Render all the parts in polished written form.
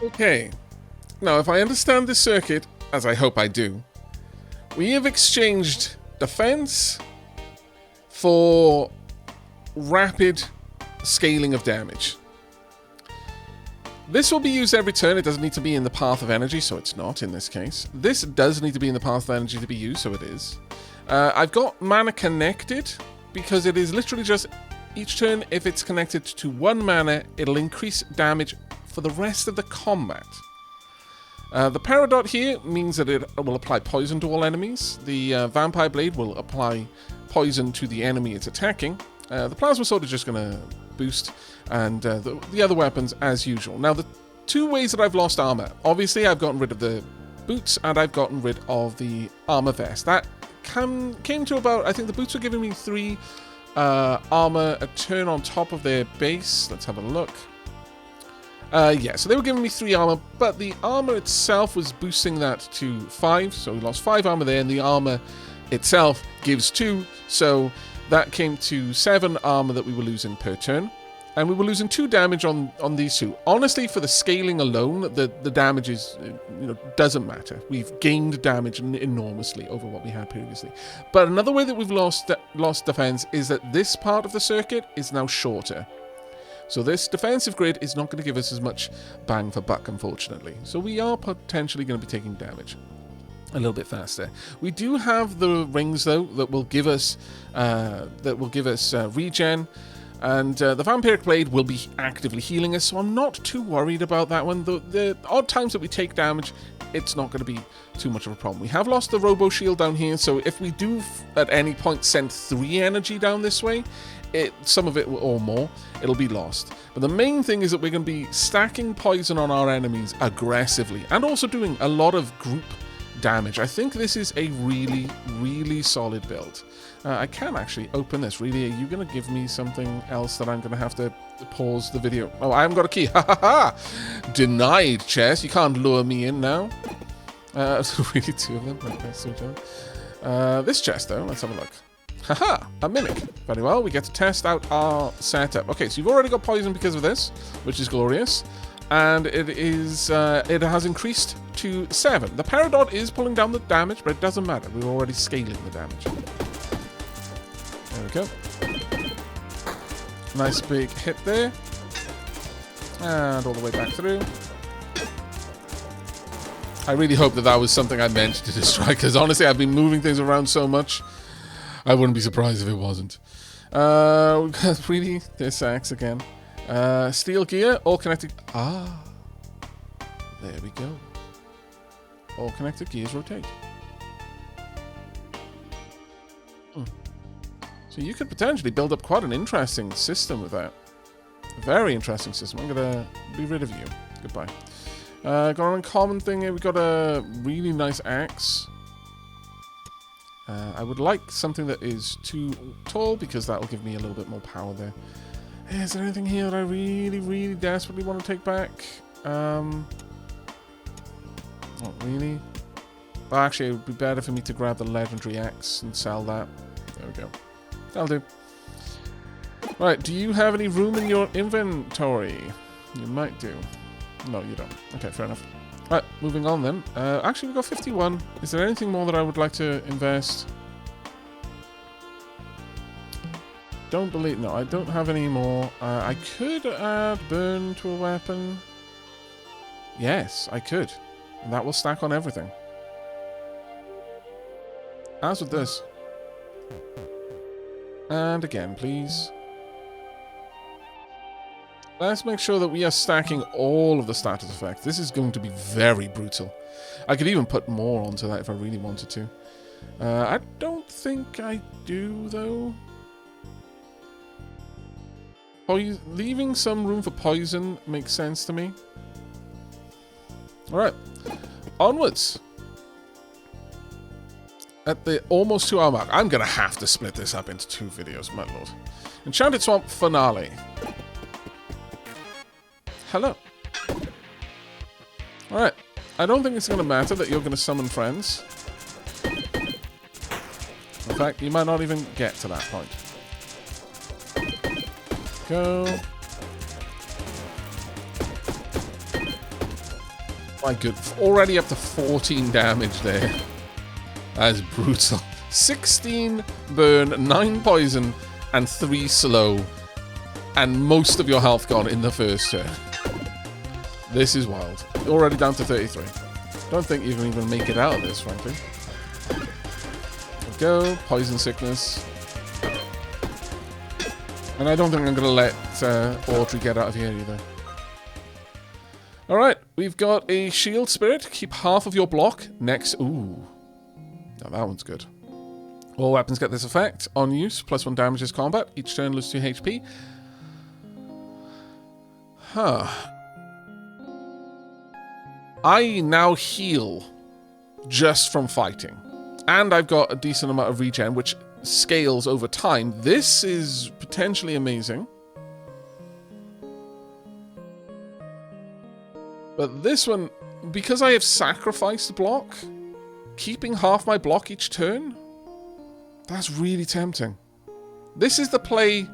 Okay. Now, if I understand this circuit, as I hope I do, we have exchanged defense for rapid scaling of damage. This will be used every turn. It doesn't need to be in the path of energy, so it's not in this case. This does need to be in the path of energy to be used, so it is. I've got mana connected because it is literally just each turn, if it's connected to 1 mana, it'll increase damage for the rest of the combat. The Peridot here means that it will apply poison to all enemies. The Vampire Blade will apply poison to the enemy it's attacking. The Plasma Sword is just going to boost, and the other weapons as usual. Now, the 2 ways that I've lost armor. Obviously, I've gotten rid of the boots, and I've gotten rid of the armor vest. That came to about, I think the boots were giving me 3 armor a turn on top of their base. Let's have a look. Yeah, so they were giving me 3 armor, but the armor itself was boosting that to 5, so we lost 5 armor there, and the armor itself gives 2, so that came to 7 armor that we were losing per turn, and we were losing 2 damage on these 2. Honestly, for the scaling alone, the damage is, doesn't matter. We've gained damage enormously over what we had previously. But another way that we've lost defense is that this part of the circuit is now shorter. So this defensive grid is not going to give us as much bang for buck, unfortunately. So we are potentially going to be taking damage a little bit faster. We do have the rings, though, that will give us regen, and the Vampiric Blade will be actively healing us. So I'm not too worried about that one. The odd times that we take damage, it's not going to be too much of a problem. We have lost the Robo Shield down here, so if we do at any point send 3 energy down this way, some of it or more, it'll be lost. But the main thing is that we're going to be stacking poison on our enemies aggressively, and also doing a lot of group damage. I think this is a really, really solid build. I can actually open this. Really, are you going to give me something else that I'm going to have to pause the video? Oh, I haven't got a key. Ha ha ha! Denied, chest. You can't lure me in now. Really, 2 of them. Okay, this chest, though. Let's have a look. Haha, a mimic. Very well, we get to test out our setup. Okay, so you've already got poison because of this, which is glorious. And it has increased to 7. The Peridot is pulling down the damage, but it doesn't matter. We're already scaling the damage. There we go. Nice big hit there. And all the way back through. I really hope that was something I meant to destroy, because honestly, I've been moving things around so much. I wouldn't be surprised if it wasn't. We've got really this axe again. Steel gear, all connected. Ah, there we go. All connected gears rotate. So you could potentially build up quite an interesting system with that. A very interesting system. I'm gonna be rid of you. Goodbye. Got an uncommon thing here. We got a really nice axe. I would like something that is too tall, because that will give me a little bit more power there. Is there anything here that I really, really desperately want to take back? Not really. But actually, it would be better for me to grab the legendary axe and sell that. There we go. That'll do. Right, do you have any room in your inventory? You might do. No, you don't. Okay, fair enough. Right, moving on then. Actually, we've got 51. Is there anything more that I would like to invest? Don't believe... No, I don't have any more. I could add burn to a weapon. Yes, I could. And that will stack on everything. As with this. And again, please. Let's make sure that we are stacking all of the status effects. This is going to be very brutal. I could even put more onto that if I really wanted to. I don't think I do, though. Leaving some room for poison makes sense to me. Alright. Onwards. At the almost 2 hour mark. I'm going to have to split this up into 2 videos, my lord. Enchanted Swamp Finale. Hello. Alright. I don't think it's going to matter that you're going to summon friends. In fact, you might not even get to that point. Go. My good. Already up to 14 damage there. That is brutal. 16 burn, 9 poison, and 3 slow. And most of your health gone in the first turn. This is wild. Already down to 33. Don't think you can even make it out of this, frankly. There we go. Poison sickness. And I don't think I'm going to let Audrey get out of here either. Alright, we've got a shield spirit. Keep half of your block next. Ooh. Now that one's good. All weapons get this effect. On use, +1 damages combat. Each turn loses 2 HP. Huh. I now heal just from fighting. And I've got a decent amount of regen, which scales over time. This is potentially amazing. But this one, because I have sacrificed block, keeping half my block each turn, that's really tempting. This is the play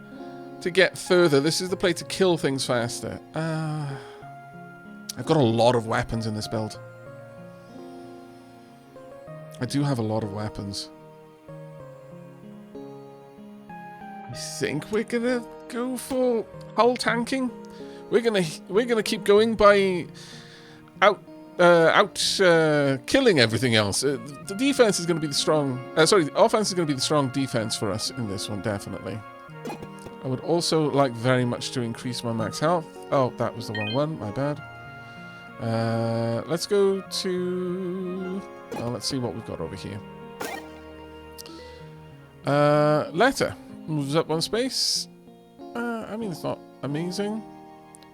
to get further. This is the play to kill things faster. I've got a lot of weapons in this build. I do have a lot of weapons. I think we're gonna go for hull tanking. We're gonna keep going by killing everything else. The defense is gonna be the strong. The offense is gonna be the strong defense for us in this one, definitely. I would also like very much to increase my max health. Oh, that was the wrong one. My bad. Let's go to. Well, let's see what we've got over here. Letter moves up 1 space. I mean, it's not amazing.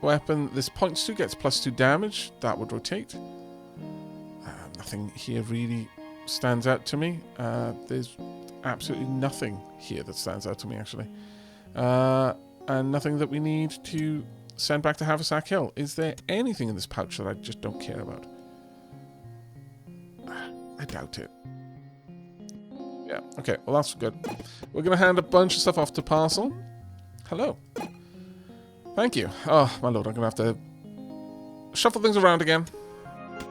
Weapon this points to gets +2 damage. That would rotate. Nothing here really stands out to me. There's absolutely nothing here that stands out to me, actually. And nothing that we need to send back to Haversack Hill. Is there anything in this pouch that I just don't care about? I doubt it. Yeah, okay, well that's good. We're going to hand a bunch of stuff off to Parcel. Hello. Thank you. Oh, my lord, I'm going to have to shuffle things around again.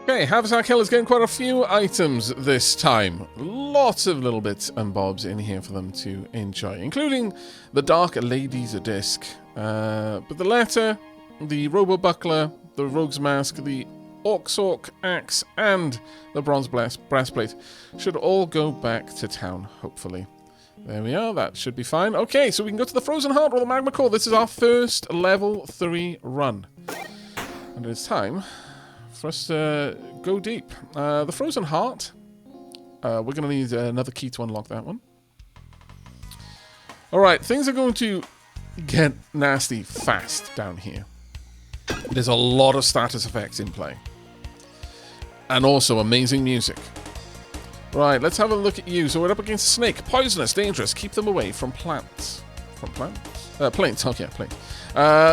Okay, Haversack Hill is getting quite a few items this time. Lots of little bits and bobs in here for them to enjoy, including the Dark Lady's disc. But the letter, the Robo Buckler, the Rogue's Mask, the Orc Axe, and the Bronze Breastplate should all go back to town, hopefully. There we are, that should be fine. Okay, so we can go to the Frozen Heart with the Magma Core. This is our first level 3 run. And it's time for us to go deep. The Frozen Heart, we're going to need another key to unlock that one. Alright, things are going to get nasty fast down here. There's a lot of status effects in play. And also amazing music. Right, let's have a look at you. So we're up against a snake. Poisonous, dangerous. Keep them away from plants. From plants? Planes. Oh, yeah, planes.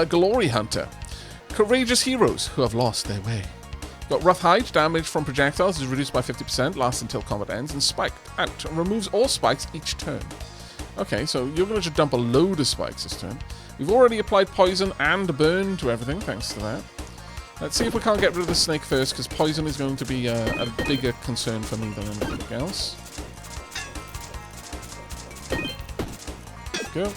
Glory Hunter. Courageous heroes who have lost their way. Got rough hide. Damage from projectiles is reduced by 50%. Lasts until combat ends. And spiked out. Removes all spikes each turn. Okay, so you're going to just dump a load of spikes this turn. We've already applied poison and burn to everything, thanks to that. Let's see if we can't get rid of the snake first, because poison is going to be a bigger concern for me than anything else. There we go.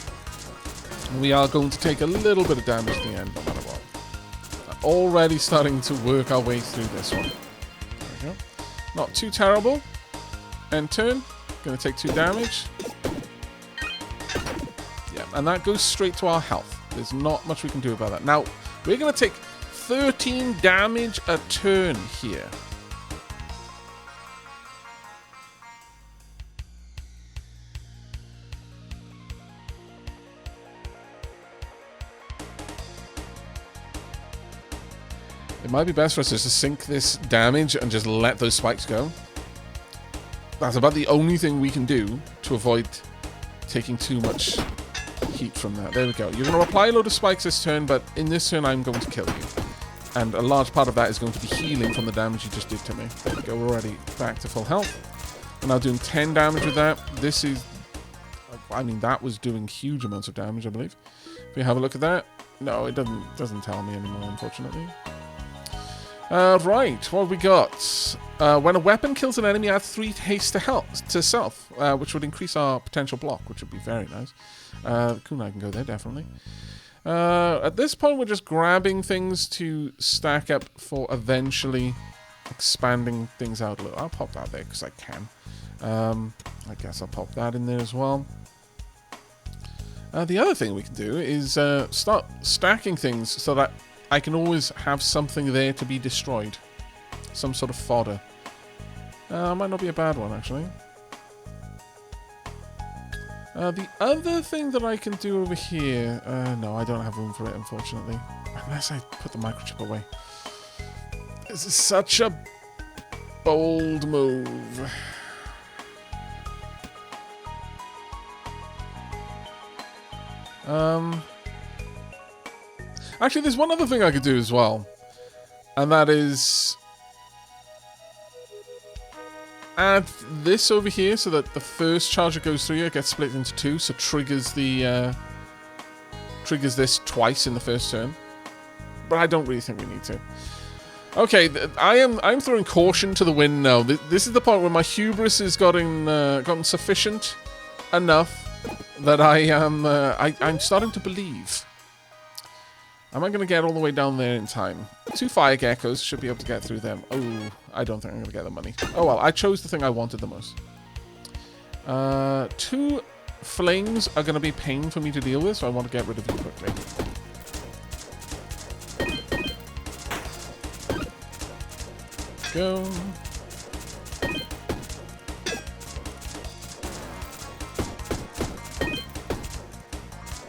We are going to take a little bit of damage at the end, no matter what. Already starting to work our way through this one. There we go. Not too terrible. End turn. Going to take 2 damage. Yeah, and that goes straight to our health. There's not much we can do about that. Now, we're going to take 13 damage a turn here. It might be best for us just to sink this damage and just let those spikes go. That's about the only thing we can do to avoid taking too much heat from that. There we go. You're going to apply a load of spikes this turn, but in this turn I'm going to kill you. And a large part of that is going to be healing from the damage you just did to me. There we go. We're already back to full health. We're now doing 10 damage with that. This is... I mean, that was doing huge amounts of damage, I believe. If we have a look at that... No, it doesn't tell me anymore, unfortunately. Right, what have we got? When a weapon kills an enemy, add 3 haste to self, which would increase our potential block, which would be very nice. Kunai can go there, definitely. At this point, we're just grabbing things to stack up for eventually expanding things out a little. I'll pop that there because I can. I guess I'll pop that in there as well. The other thing we can do is start stacking things so that I can always have something there to be destroyed. Some sort of fodder. Might not be a bad one, actually. The other thing that I can do over here... no, I don't have room for it, unfortunately. Unless I put the microchip away. This is such a bold move. Actually, there's one other thing I could do as well. And that is... add this over here so that the first charge that goes through here gets split into 2, so triggers the triggers this twice in the first turn. But I don't really think we need to. Okay, I'm throwing caution to the wind now. This is the point where my hubris has gotten sufficient enough that I'm starting to believe. Am I going to get all the way down there in time? 2 fire geckos, should be able to get through them. Oh, I don't think I'm going to get the money. Oh well, I chose the thing I wanted the most. 2 flames are going to be pain for me to deal with, so I want to get rid of you quickly. Go.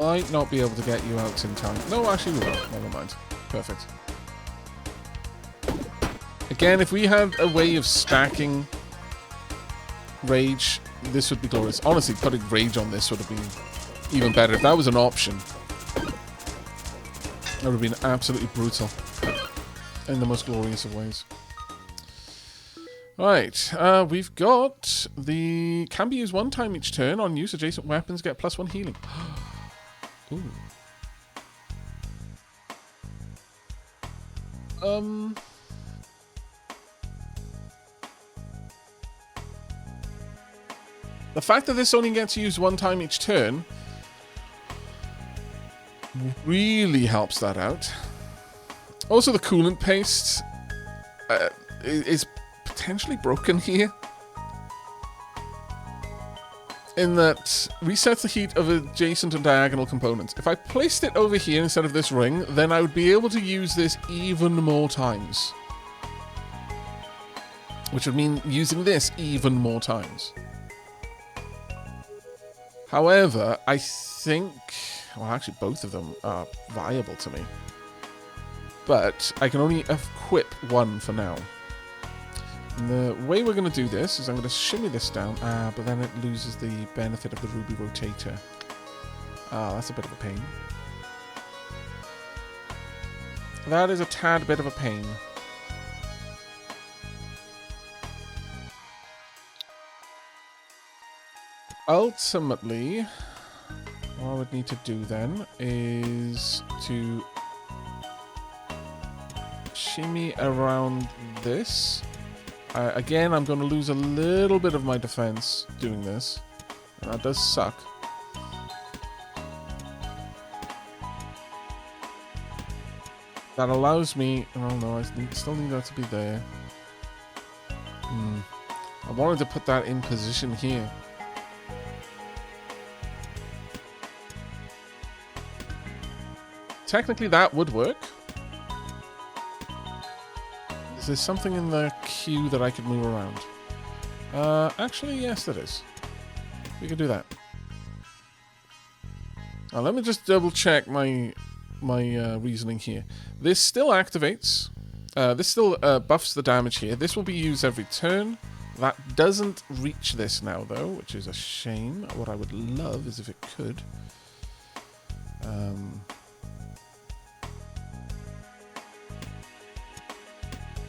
Might not be able to get you out in time. No, actually we will. Never mind. Perfect. Again, if we had a way of stacking rage, this would be glorious. Honestly, putting rage on this would have been even better. If that was an option, that would have been absolutely brutal in the most glorious of ways. Right, we've got the... can be used 1 time each turn. On use, adjacent weapons get +1 healing. Ooh. The fact that this only gets used 1 time each turn really helps that out. Also, the coolant paste is potentially broken here. In that resets the heat of adjacent and diagonal components. If I placed it over here instead of this ring, then I would be able to use this even more times. Which would mean using this even more times. However, I think... well, actually both of them are viable to me. But I can only equip 1 for now. And the way we're going to do this is I'm going to shimmy this down, but then it loses the benefit of the ruby rotator. That's a bit of a pain. That is a tad bit of a pain. Ultimately, what I would need to do then is to shimmy around this. Again, I'm going to lose a little bit of my defense doing this. And that does suck. That allows me... oh no, I still need that to be there. I wanted to put that in position here. Technically, that would work. Is there something in the queue that I could move around? Actually, yes, there is. We can do that. Now, let me just double check my reasoning here. This still activates. This still buffs the damage here. This will be used every turn. That doesn't reach this now, though, which is a shame. What I would love is if it could.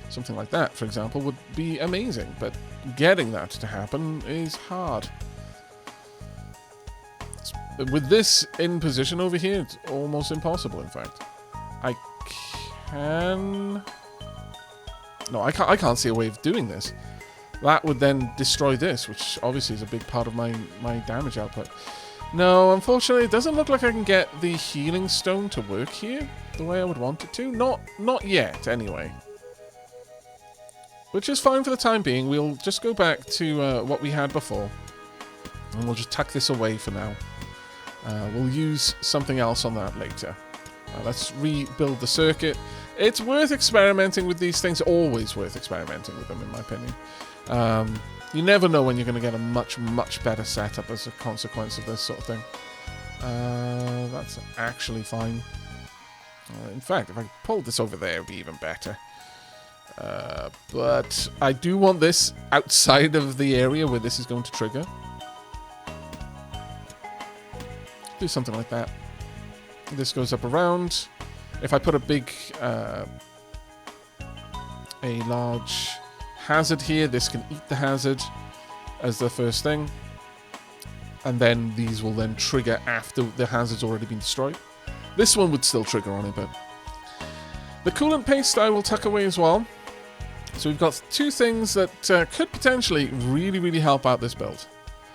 Something like that, for example, would be amazing, but getting that to happen is hard. With this in position over here, it's almost impossible, in fact. I can No, I can't see a way of doing this. That would then destroy this, which obviously is a big part of my damage output. No, unfortunately, it doesn't look like I can get the healing stone to work here the way I would want it to. Not yet, anyway. Which is fine for the time being. We'll just go back to what we had before. And we'll just tuck this away for now. We'll use something else on that later. Let's rebuild the circuit. It's worth experimenting with these things. Always worth experimenting with them, in my opinion. You never know when you're going to get a much, much better setup as a consequence of this sort of thing. That's actually fine. In fact, if I pulled this over there, it would be even better. But I do want this outside of the area where this is going to trigger. Do something like that. This goes up around. If I put a big, a large hazard here, this can eat the hazard as the first thing. And then these will then trigger after the hazard's already been destroyed. This one would still trigger on it, but... The coolant paste I will tuck away as well. So we've got two things that could potentially really, really help out this build.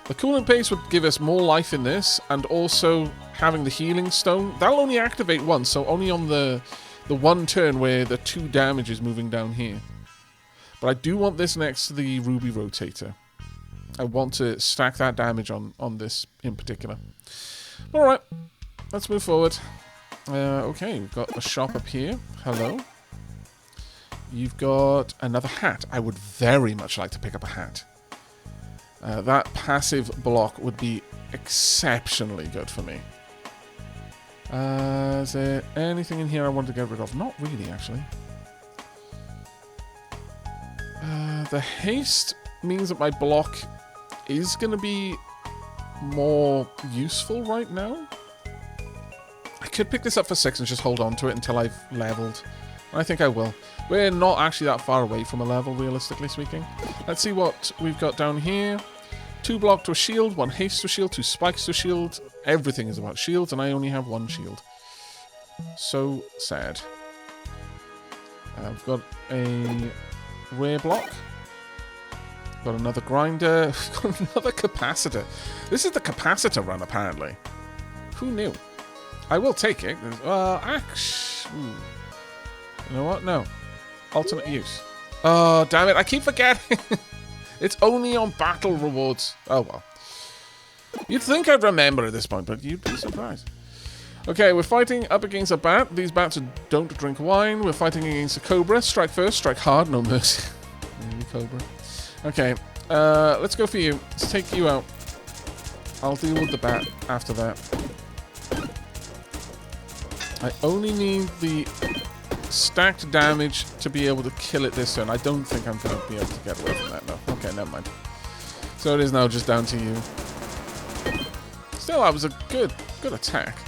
The coolant paste would give us more life in this, and also having the healing stone. That'll only activate once, so only on the one turn where the 2 damage is moving down here. But I do want this next to the ruby rotator. I want to stack that damage on this in particular. Alright, let's move forward. Okay, we've got a shop up here. Hello. You've got another hat. I would very much like to pick up a hat. That passive block would be exceptionally good for me. Is there anything in here I want to get rid of? Not really, actually. The haste means that my block is going to be more useful right now. I could pick this up for 6 and just hold on to it until I've leveled. I think I will. We're not actually that far away from a level, realistically speaking. Let's see what we've got down here. 2 block to a shield, 1 haste to a shield, 2 spikes to a shield. Everything is about shields, and I only have 1 shield. So sad. We've got a rare block. Got another grinder. Got another capacitor. This is the capacitor run, apparently. Who knew? I will take it. Actually... You know what? No. Alternate use. Oh, damn it. I keep forgetting. It's only on battle rewards. Oh, well. You'd think I'd remember at this point, but you'd be surprised. Okay, we're fighting up against a bat. These bats don't drink wine. We're fighting against a cobra. Strike first, strike hard, no mercy. Maybe cobra. Okay, let's go for you. Let's take you out. I'll deal with the bat after that. I only need the stacked damage to be able to kill it this turn. I don't think I'm going to be able to get away from that, no. Okay, never mind. So it is now just down to you. Still, that was a good attack.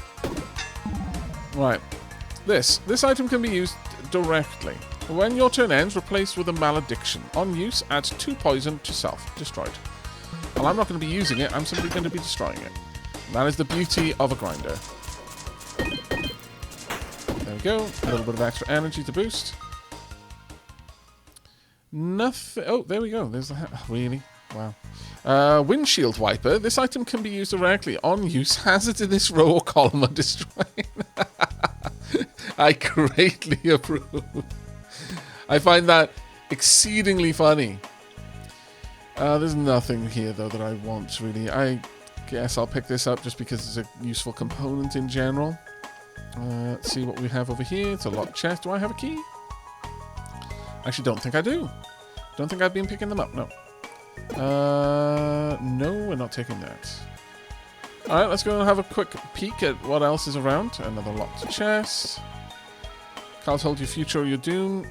Right. This item can be used directly. When your turn ends, replace with a malediction. On use, adds 2 poison to self. Destroyed. Well, I'm not going to be using it. I'm simply going to be destroying it. That is the beauty of a grinder. There we go. A little bit of extra energy to boost. Nothing. Oh, there we go. There's the hat. Really? Wow. Windshield wiper. This item can be used directly. On use, hazards in this row or column are destroyed. I greatly approve. I find that exceedingly funny. There's nothing here, though, that I want, really. I guess I'll pick this up just because it's a useful component in general. Let's see what we have over here. It's a locked chest. Do I have a key? Actually, don't think I do. Don't think I've been picking them up, no. No, we're not taking that. Alright, let's go and have a quick peek at what else is around. Another locked chest. Can't hold your future or your doom.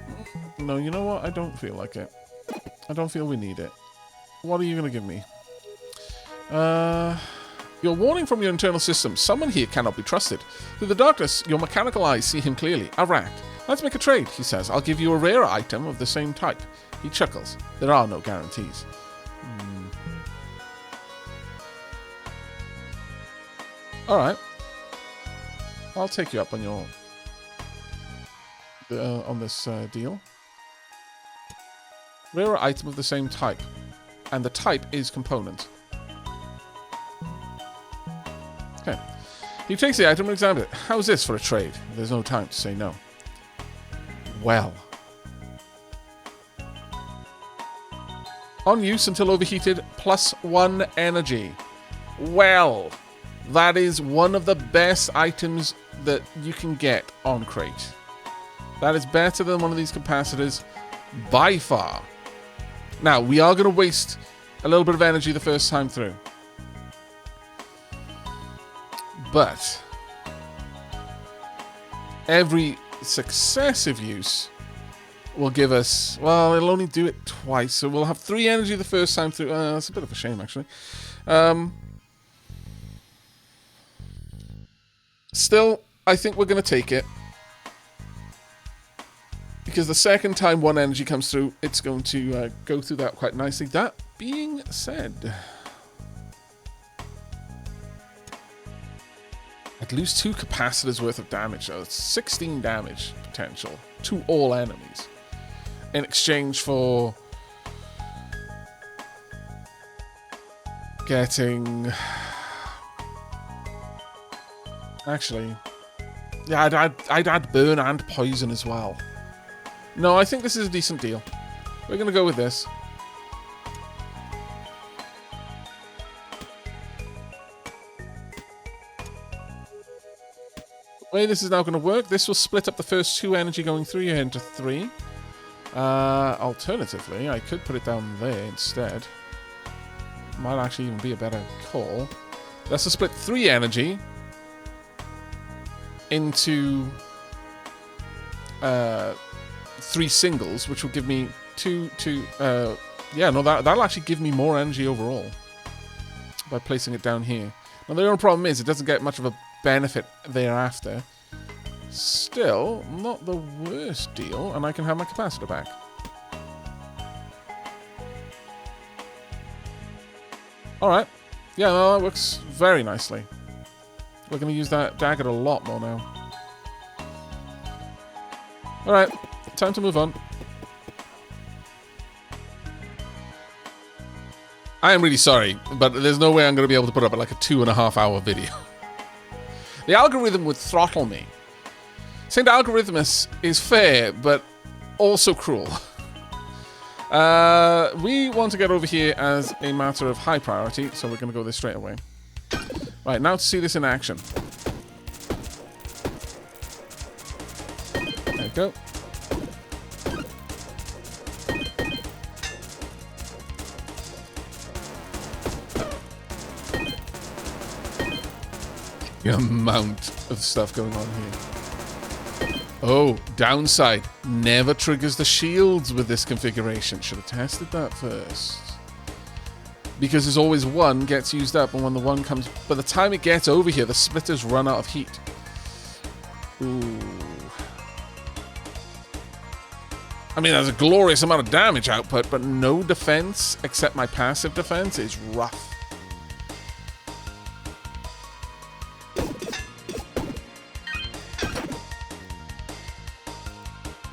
No, you know what? I don't feel like it. I don't feel we need it. What are you going to give me? Your warning from your internal system. Someone here cannot be trusted. Through the darkness, your mechanical eyes see him clearly. Aavak. Let's make a trade, he says. I'll give you a rare item of the same type. He chuckles. There are no guarantees. Alright. I'll take you up on your... on this deal. Rare item of the same type. And the type is component. Okay. He takes the item and examines it. How's this for a trade? There's no time to say no. Well. On use until overheated, +1 energy. Well. That is one of the best items that you can get on crate. That is better than one of these capacitors by far. Now, we are going to waste a little bit of energy the first time through. But every successive use will give us... Well, it'll only do it twice, so we'll have 3 energy the first time through. That's a bit of a shame, actually. Still, I think we're going to take it. Because the second time 1 energy comes through, it's going to go through that quite nicely. That being said, I'd lose 2 capacitors worth of damage, though. It's 16 damage potential to all enemies. In exchange for getting... Actually, yeah, I'd add burn and poison as well. No, I think this is a decent deal. We're going to go with this. The way this is now going to work, this will split up the first 2 energy going through here into 3. Alternatively, I could put it down there instead. Might actually even be a better call. Let's split 3 energy into 3 singles, which will give me 2... yeah, no, that'll actually give me more energy overall by placing it down here. Now, the only problem is it doesn't get much of a benefit thereafter. Still, not the worst deal, and I can have my capacitor back. Alright. Yeah, no, that works very nicely. We're going to use that dagger a lot more now. Alright, time to move on. I am really sorry, but there's no way I'm going to be able to put up like a 2.5 hour video. The algorithm would throttle me. Saying algorithmus is fair, but also cruel. We want to get over here as a matter of high priority, so we're going to go this straight away. Right, now to see this in action. There we go. The amount of stuff going on here. Oh, downside. Never triggers the shields with this configuration. Should have tested that first. Because there's always one gets used up, and when the one comes... By the time it gets over here, the splitters run out of heat. Ooh. I mean, there's a glorious amount of damage output, but no defense except my passive defense is rough.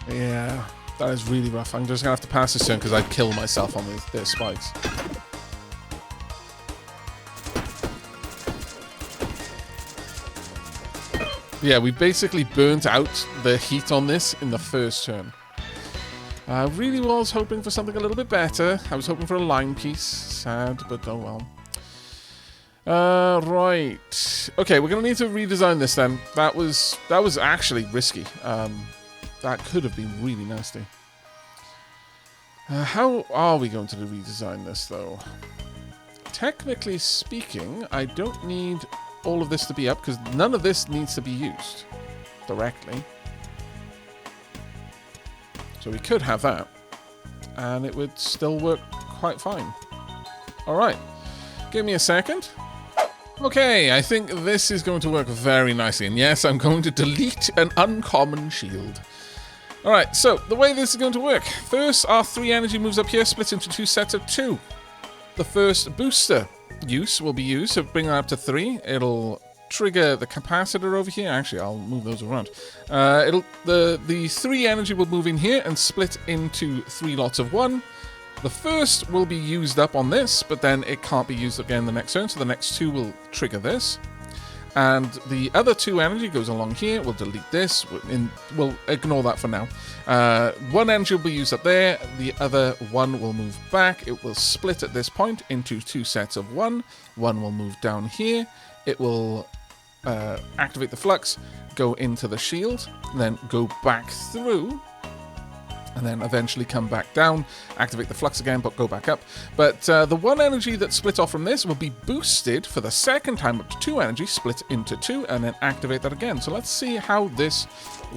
Yeah, that is really rough. I'm just going to have to pass this turn because I'd kill myself on their spikes. Yeah, we basically burnt out the heat on this in the first turn. I really was hoping for something a little bit better. I was hoping for a line piece. Sad, but oh well. Right. Okay, we're going to need to redesign this then. That was actually risky. That could have been really nasty. How are we going to redesign this, though? Technically speaking, I don't need all of this to be up, because none of this needs to be used directly. So we could have that, and it would still work quite fine. Alright, give me a second. Okay, I think this is going to work very nicely, and yes, I'm going to delete an uncommon shield. Alright, so the way this is going to work. First, our 3 energy moves up here, splits into 2 sets of 2. The first booster use will be used to bring that up to 3. It'll trigger the capacitor over here. Actually, I'll move those around. The 3 energy will move in here and split into 3 lots of 1. The first will be used up on this, but then it can't be used again the next turn, so the next 2 will trigger this. And the other 2 energy goes along here. We'll delete this. We'll ignore that for now. 1 energy will be used up there. The other 1 will move back. It will split at this point into 2 sets of 1. 1 will move down here. It will activate the flux, go into the shield, then go back through, and then eventually come back down, activate the flux again, but go back up. But the 1 energy that split off from this will be boosted for the second time up to 2 energy, split into 2, and then activate that again. So let's see how this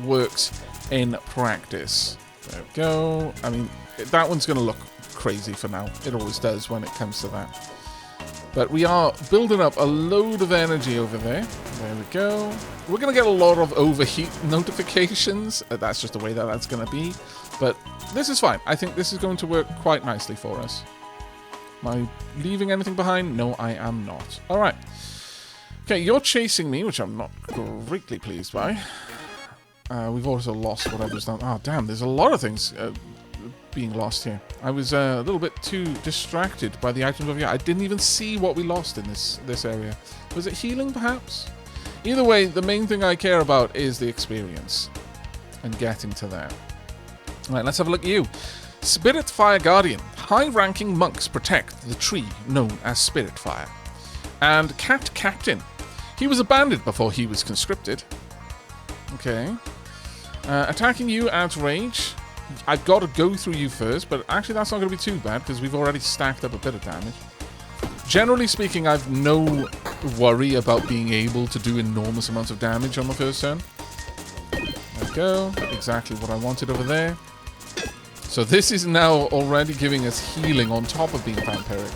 works in practice. There we go. I mean, that one's going to look crazy for now. It always does when it comes to that. But we are building up a load of energy over there. There we go. We're going to get a lot of overheat notifications. That's just the way that that's going to be. But this is fine. I think this is going to work quite nicely for us. Am I leaving anything behind? No, I am not. All right. Okay, you're chasing me, which I'm not greatly pleased by. We've also lost whatever's done. Oh, damn, there's a lot of things being lost here. I was a little bit too distracted by the items over here. I didn't even see what we lost in this area. Was it healing, perhaps? Either way, the main thing I care about is the experience and getting to that. All right, let's have a look at you. Spirit Fire Guardian. High-ranking monks protect the tree known as Spirit Fire. And Cat Captain. He was abandoned before he was conscripted. Okay. Attacking you adds rage. I've got to go through you first, but actually that's not going to be too bad because we've already stacked up a bit of damage. Generally speaking, I've no worry about being able to do enormous amounts of damage on the first turn. There we go. Exactly what I wanted over there. So this is now already giving us healing on top of being vampiric.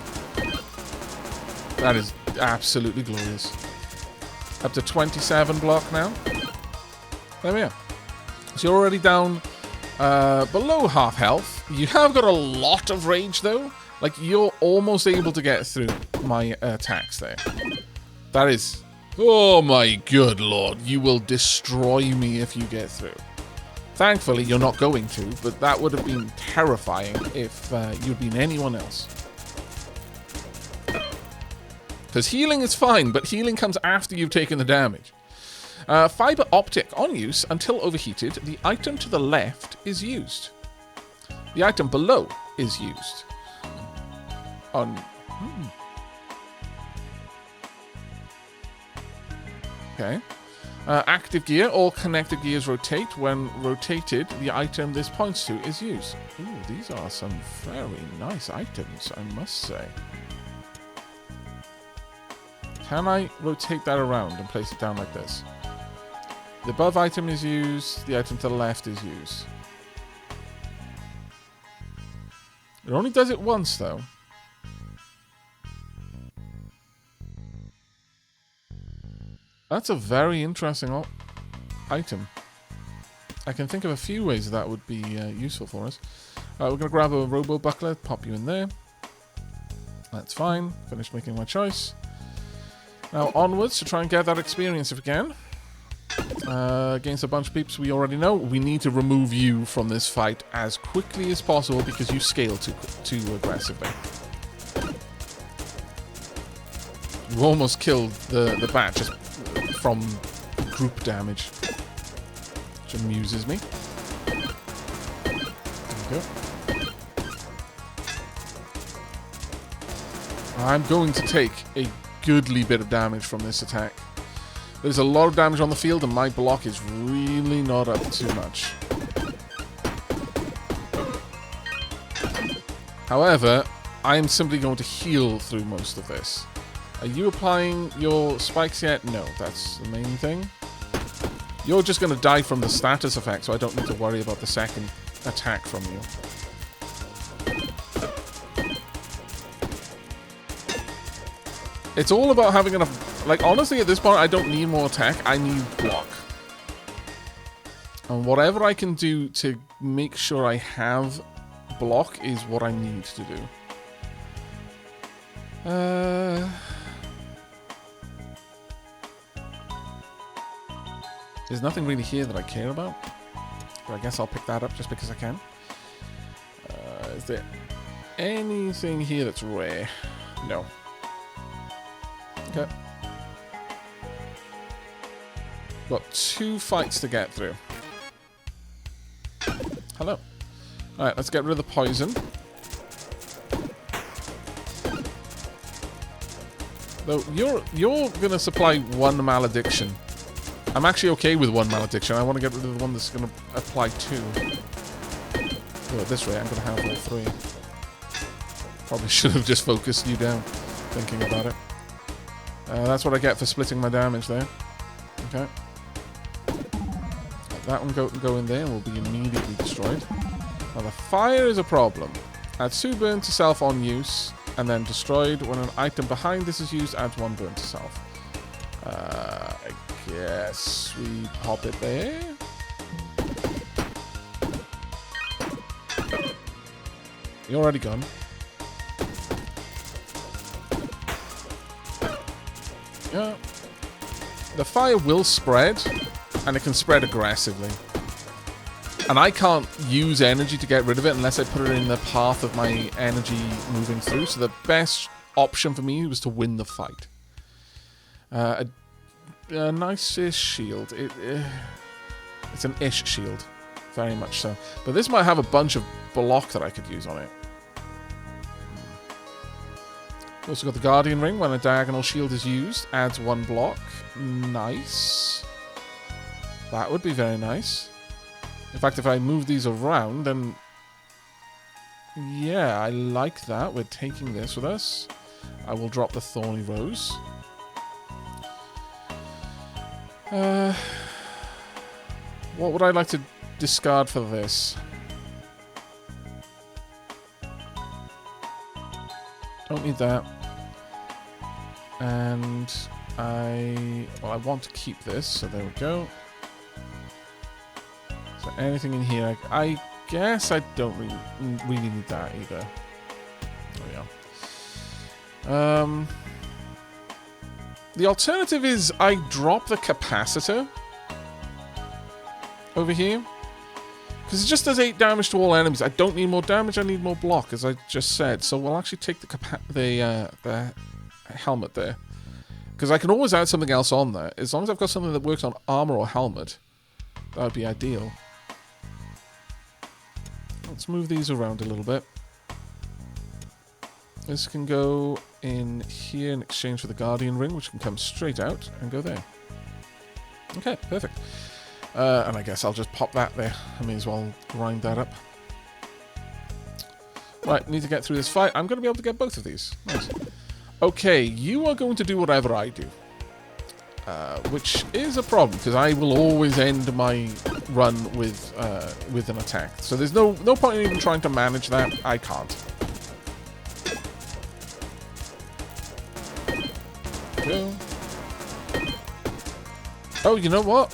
That is absolutely glorious. Up to 27 block now. There we are. So you're already down below half health. You have got a lot of rage though. Like you're almost able to get through my attacks there. That is... Oh my good lord. You will destroy me if you get through. Thankfully, you're not going to, but that would have been terrifying if you'd been anyone else. Because healing is fine, but healing comes after you've taken the damage. Fiber Optic on use until overheated. The item to the left is used. The item below is used. Okay. Active gear. All connected gears rotate. When rotated, the item this points to is used. Ooh, these are some very nice items, I must say. Can I rotate that around and place it down like this? The above item is used. The item to the left is used. It only does it once, though. That's a very interesting item. I can think of a few ways that would be useful for us. We're going to grab a robo buckler, pop you in there. That's fine. Finished making my choice. Now onwards to try and get that experience if we can. Against a bunch of peeps we already know. We need to remove you from this fight as quickly as possible because you scale too aggressively. You almost killed the bat just from group damage, which amuses me. There we go. I'm going to take a goodly bit of damage from this attack. There's a lot of damage on the field and my block is really not up to much. However, I am simply going to heal through most of this. Are you applying your spikes yet? No, that's the main thing. You're just going to die from the status effect, so I don't need to worry about the second attack from you. It's all about having enough... Like, honestly, at this point, I don't need more attack. I need block. And whatever I can do to make sure I have block is what I need to do. There's nothing really here that I care about. But I guess I'll pick that up just because I can. Is there anything here that's rare? No. Okay. Got 2 fights to get through. Hello. Alright, let's get rid of the poison. Though you're gonna supply 1 malediction. I'm actually okay with 1 malediction. I want to get rid of the one that's gonna apply 2. Oh, this way I'm gonna have all 3. Probably should have just focused you down, thinking about it. That's what I get for splitting my damage there. Okay. Let that one go in there and will be immediately destroyed. Now the fire is a problem. Adds 2 burn to self on use, and then destroyed when an item behind this is used, adds 1 burn to self. I guess we pop it there. You're already gone. Yeah. The fire will spread, and it can spread aggressively. And I can't use energy to get rid of it unless I put it in the path of my energy moving through. So the best option for me was to win the fight. A nice-ish shield. It's an ish shield. Very much so. But this might have a bunch of block that I could use on it. Also got the Guardian Ring. When a diagonal shield is used, adds 1 block. Nice. That would be very nice. In fact, if I move these around, then... yeah, I like that. We're taking this with us. I will drop the Thorny Rose. What would I like to discard for this? Don't need that. And I want to keep this, so there we go. So anything in here, I guess I don't really need that either. Oh yeah. The alternative is I drop the capacitor over here. Because it just does 8 damage to all enemies. I don't need more damage, I need more block, as I just said. So we'll actually take the helmet there. Because I can always add something else on there. As long as I've got something that works on armor or helmet, that would be ideal. Let's move these around a little bit. This can go in here in exchange for the Guardian Ring, which can come straight out and go there. Okay, perfect. And I guess I'll just pop that there. I may as well grind that up. Right, need to get through this fight. I'm going to be able to get both of these. Nice. Okay, you are going to do whatever I do. Which is a problem, because I will always end my run with an attack. So there's no point in even trying to manage that. I can't. Go. Oh, you know what?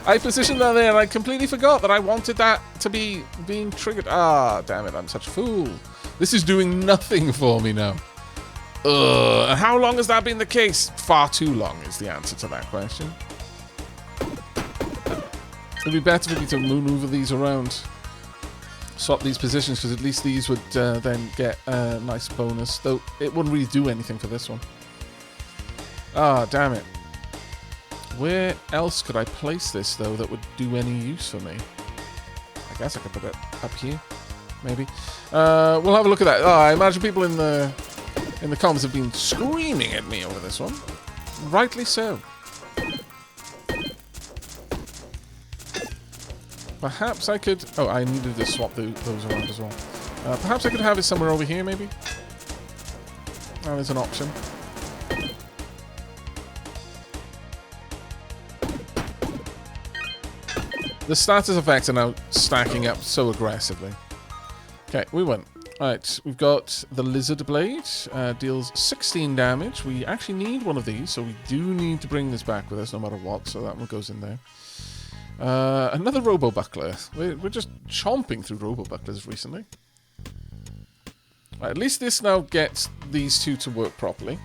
I positioned that there and I completely forgot that I wanted that to be being triggered. Ah, damn it, I'm such a fool. This is doing nothing for me now. And how long has that been the case? Far too long is the answer to that question. It'd be better for me to maneuver these around. Swap these positions, because at least these would then get a nice bonus. Though it wouldn't really do anything for this one. Ah, damn it. Where else could I place this, though, that would do any use for me? I guess I could put it up here, maybe. We'll have a look at that. Oh, I imagine people in the comments have been screaming at me over this one. Rightly so. Perhaps I could... oh, I needed to swap those around as well. Perhaps I could have it somewhere over here, maybe? Oh, there's an option. The status effects are now stacking up so aggressively. Okay, we win. Alright, we've got the Lizard Blade. Deals 16 damage. We actually need one of these, so we do need to bring this back with us no matter what, so that one goes in there. Another Robo Buckler. We're just chomping through Robo Bucklers recently. Right, at least this now gets these two to work properly.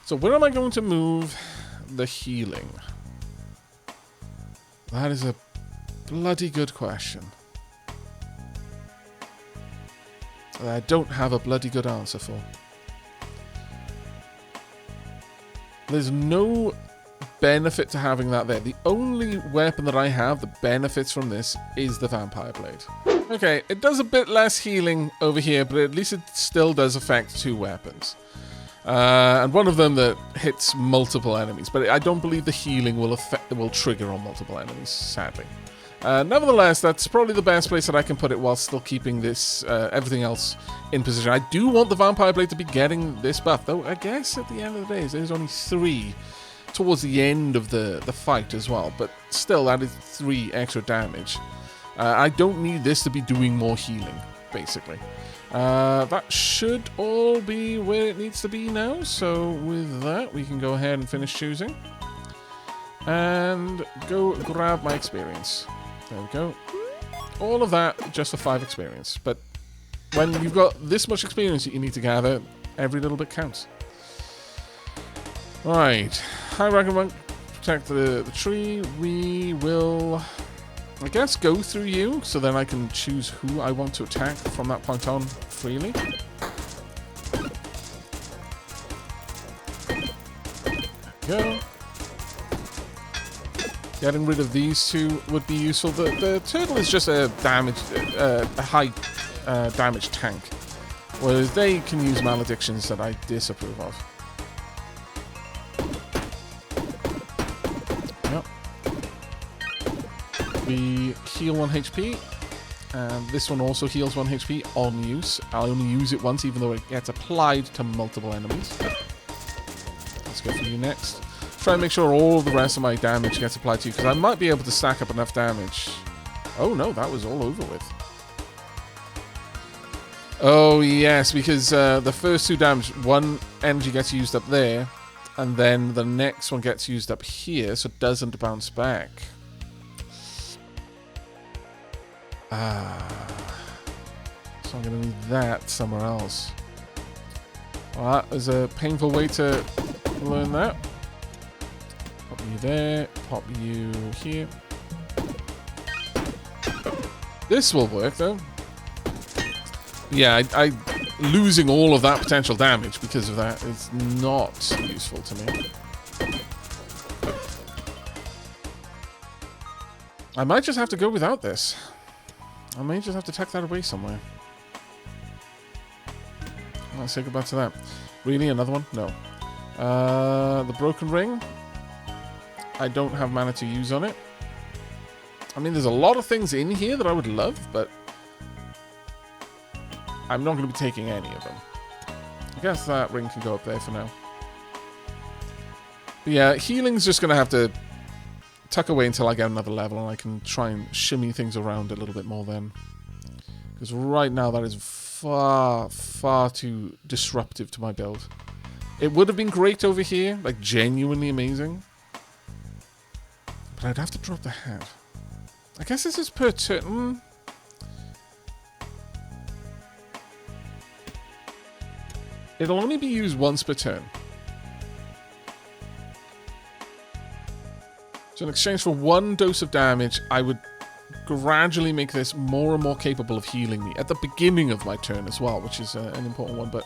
So where am I going to move the healing? That is a bloody good question. that I don't have a bloody good answer for. There's no benefit to having that there. The only weapon that I have that benefits from this is the Vampire Blade. Okay, it does a bit less healing over here, but at least it still does affect 2 weapons. And one of them that hits multiple enemies, but I don't believe the healing will trigger on multiple enemies, sadly. Nevertheless, that's probably the best place that I can put it while still keeping this everything else in position. I do want the Vampire Blade to be getting this buff, though I guess at the end of the day there's only 3 towards the end of the fight as well, but still that is 3 extra damage. I don't need this to be doing more healing, basically. That should all be where it needs to be now, so with that we can go ahead and finish choosing. And go grab my experience. There we go. All of that just for 5 experience, but when you've got this much experience that you need to gather, every little bit counts. Right, High Ranking Monk, protect the tree. We will, I guess, go through you, so then I can choose who I want to attack from that point on freely. There we go. Getting rid of these 2 would be useful. The turtle is just a high damage tank, whereas they can use maledictions that I disapprove of. We heal 1 HP, and this one also heals 1 HP on use. I'll only use it once, even though it gets applied to multiple enemies. Let's go for you next. Try and make sure all the rest of my damage gets applied to you, because I might be able to stack up enough damage. Oh no, that was all over with. Oh yes, because the first 2 damage, 1 energy gets used up there, and then the next one gets used up here, so it doesn't bounce back. So I'm going to need that somewhere else. Well, that was a painful way to learn that. Pop you there, pop you here. This will work though. Yeah, I losing all of that potential damage because of that is not useful to me. I might just have to go without this. I may just have to tuck that away somewhere. Let's say goodbye to that. Really? Another one? No. The Broken Ring. I don't have mana to use on it. I mean, there's a lot of things in here that I would love, but I'm not going to be taking any of them. I guess that ring can go up there for now. But yeah, healing's just going to have to tuck away until I get another level, and I can try and shimmy things around a little bit more then. Because right now that is far, far too disruptive to my build. It would have been great over here, like genuinely amazing. But I'd have to drop the hat. I guess this is per turn. It'll only be used once per turn. So in exchange for 1 dose of damage, I would gradually make this more and more capable of healing me at the beginning of my turn as well, which is an important one. But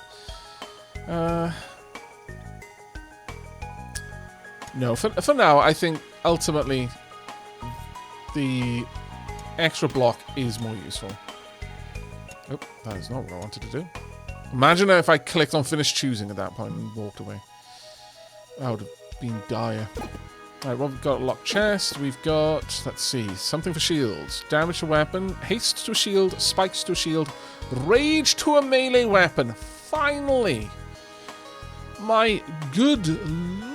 no, for now, I think ultimately the extra block is more useful. Oh, that is not what I wanted to do. Imagine if I clicked on finish choosing at that point and walked away. That would have been dire. Alright, well, we've got a locked chest. We've got, let's see, something for shields. Damage to weapon, haste to a shield, spikes to a shield, rage to a melee weapon. Finally! My good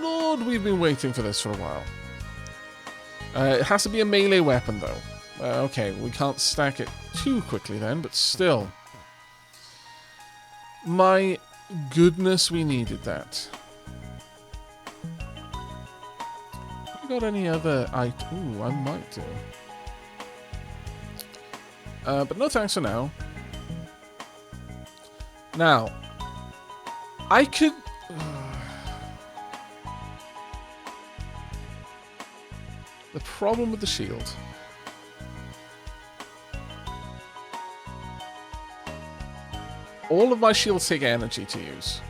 lord, we've been waiting for this for a while. It has to be a melee weapon, though. Okay, we can't stack it too quickly then, but still. My goodness, we needed that. Got any other Ooh, I might do. But no thanks for now. Now, I could... The problem with the shield... all of my shields take energy to use.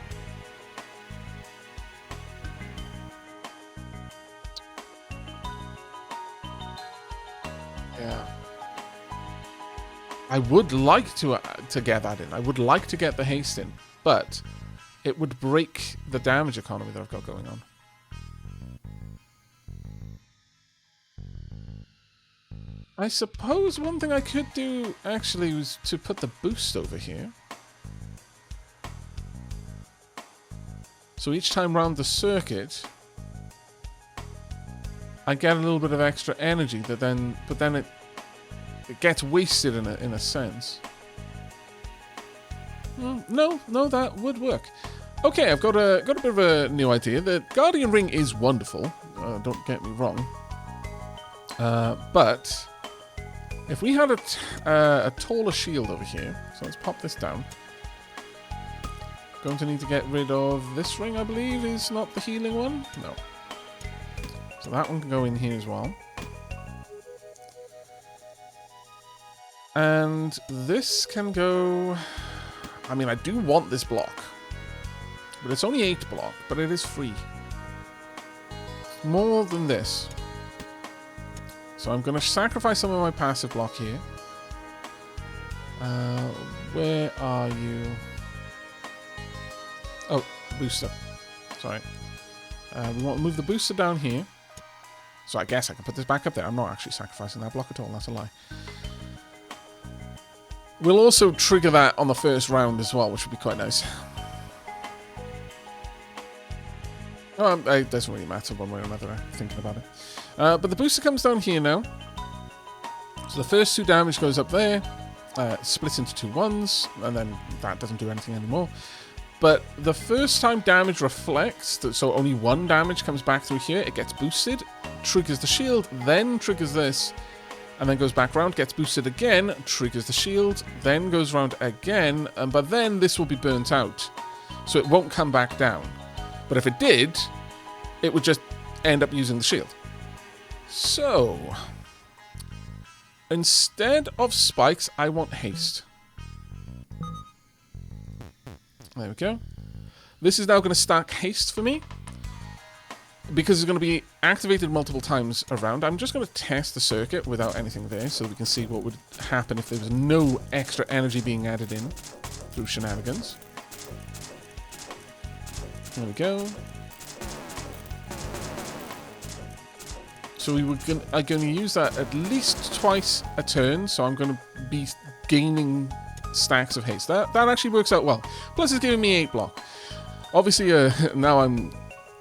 Yeah. I would like to get that in. I would like to get the haste in, but it would break the damage economy that I've got going on. I suppose one thing I could do, actually, was to put the boost over here. So each time round the circuit, I get a little bit of extra energy that then, but then it gets wasted in a sense. No, that would work. Okay, I've got a bit of a new idea. The Guardian Ring is wonderful. Don't get me wrong. But if we had a taller shield over here, so let's pop this down. Going to need to get rid of this ring, I believe, is not the healing one. No. So that one can go in here as well. And this can go... I mean, I do want this block. But it's only 8 block, but it is free. More than this. So I'm going to sacrifice some of my passive block here. Where are you? Oh, booster. Sorry. We want to move the booster down here. So I guess I can put this back up there. I'm not actually sacrificing that block at all. That's a lie. We'll also trigger that on the first round as well, which would be quite nice. Oh, it doesn't really matter one way or another, I'm thinking about it. But the booster comes down here now. So the first 2 damage goes up there. Splits into 2 1s, and then that doesn't do anything anymore. But the first time damage reflects, so only 1 damage comes back through here, it gets boosted, triggers the shield, then triggers this, and then goes back round, gets boosted again, triggers the shield, then goes round again, but then this will be burnt out. So it won't come back down. But if it did, it would just end up using the shield. So, instead of spikes, I want haste. There we go. This is now going to stack haste for me. Because it's going to be activated multiple times around, I'm just going to test the circuit without anything there so we can see what would happen if there was no extra energy being added in through shenanigans. There we go. So we were going to use that at least twice a turn, so I'm going to be gaining stacks of haste. That actually works out well. Plus it's giving me 8 block. Obviously, now I'm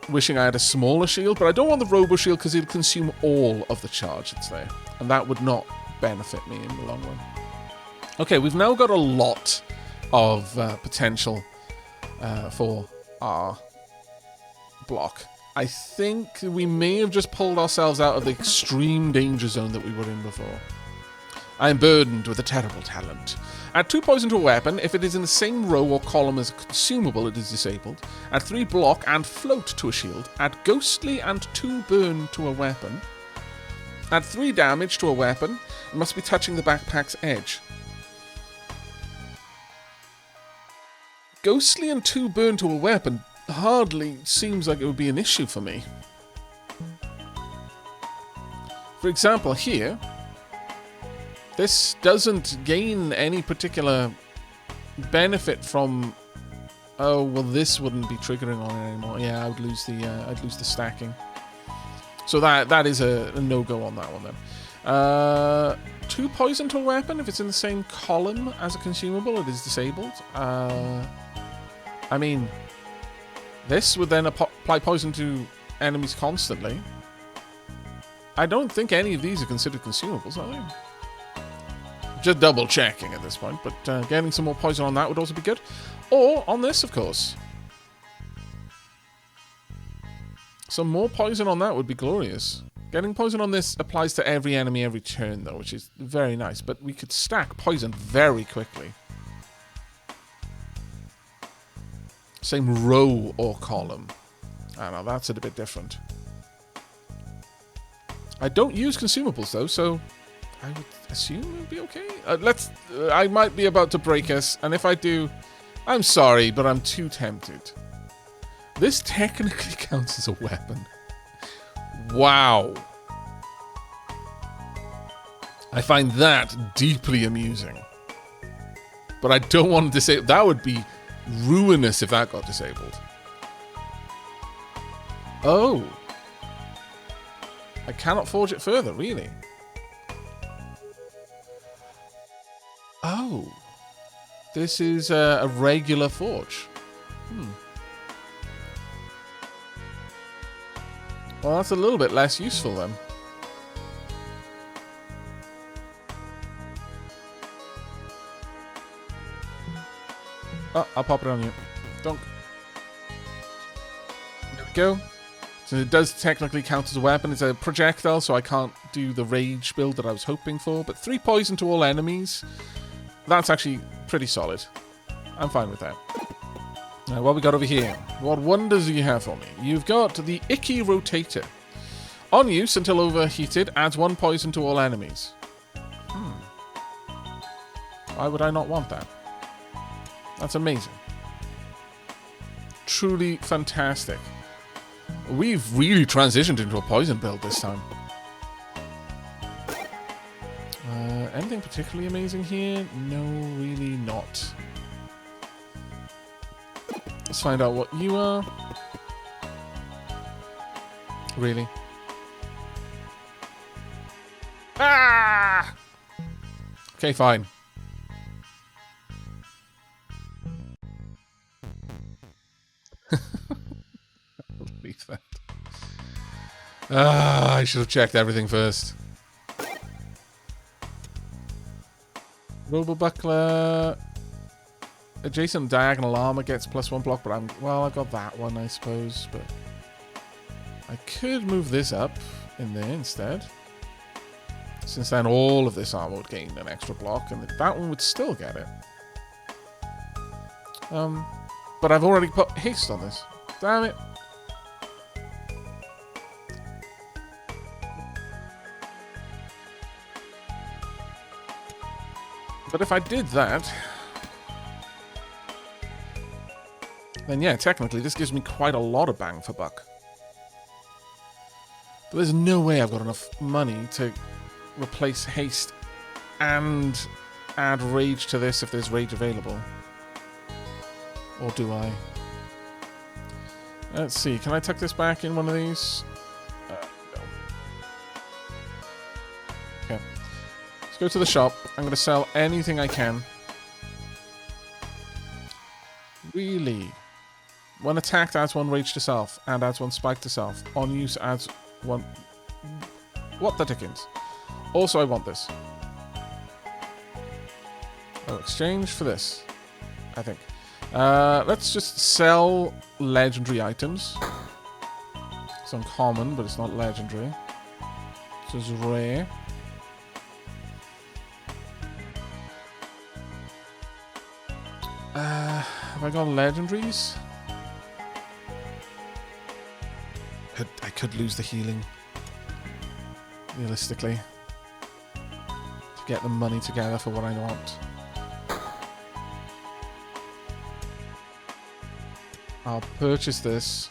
wishing I had a smaller shield, but I don't want the Robo Shield because it'll consume all of the charge that's there. And that would not benefit me in the long run. Okay, we've now got a lot of potential for our block. I think we may have just pulled ourselves out of the extreme danger zone that we were in before. I am burdened with a terrible talent. Add 2 poison to a weapon. If it is in the same row or column as a consumable, it is disabled. Add 3 block and float to a shield. Add ghostly and 2 burn to a weapon. Add 3 damage to a weapon. It must be touching the backpack's edge. Ghostly and 2 burn to a weapon hardly seems like it would be an issue for me. For example, here, this doesn't gain any particular benefit from... Oh, well, this wouldn't be triggering on it anymore. Yeah, I'd lose the stacking. So that is a no-go on that one then. 2 poison to a weapon. If it's in the same column as a consumable, it is disabled. I mean, this would then apply poison to enemies constantly. I don't think any of these are considered consumables, are they? Just double checking at this point, but getting some more poison on that would also be good. Or on this, of course. Some more poison on that would be glorious. Getting poison on this applies to every enemy every turn, though, which is very nice. But we could stack poison very quickly. Same row or column. I don't know, that's a bit different. I don't use consumables, though, so I would assume it would be okay. I might be about to break us, and if I do, I'm sorry, but I'm too tempted. This technically counts as a weapon. Wow. I find that deeply amusing. But I don't want to disable. That would be ruinous if that got disabled. Oh. I cannot forge it further, really. Oh. This is a regular forge. Well, that's a little bit less useful then. Oh, I'll pop it on you. Donk. There we go. So it does technically count as a weapon. It's a projectile, so I can't do the rage build that I was hoping for. But 3 poison to all enemies. That's actually pretty solid. I'm fine with that. Now, what we got over here? What wonders do you have for me? You've got the Icky Rotator. On use until overheated, adds 1 poison to all enemies. Why would I not want that? That's amazing. Truly fantastic. We've really transitioned into a poison build this time. Anything particularly amazing here? No, really not. Let's find out what you are. Really? Ah! Okay, fine. Leave that. I should have checked everything first. Robo Buckler. Adjacent diagonal armor gets +1 block, but I got that one, I suppose. But I could move this up in there instead. Since then, all of this armor would gain an extra block, and that one would still get it. But I've already put haste on this. Damn it. But if I did that, then yeah, technically this gives me quite a lot of bang for buck. But there's no way I've got enough money to replace haste and add rage to this if there's rage available. Or do I? Let's see, can I tuck this back in one of these? No. Okay. Let's go to the shop. I'm going to sell anything I can. Really? When attacked, adds 1 rage to self and adds 1 spike to self. On use, adds 1... What the dickens? Also, I want this. I'll exchange for this, I think. Let's just sell legendary items. It's uncommon, but it's not legendary. So it's rare. Have I got legendaries? I could lose the healing. Realistically. To get the money together for what I want. I'll purchase this.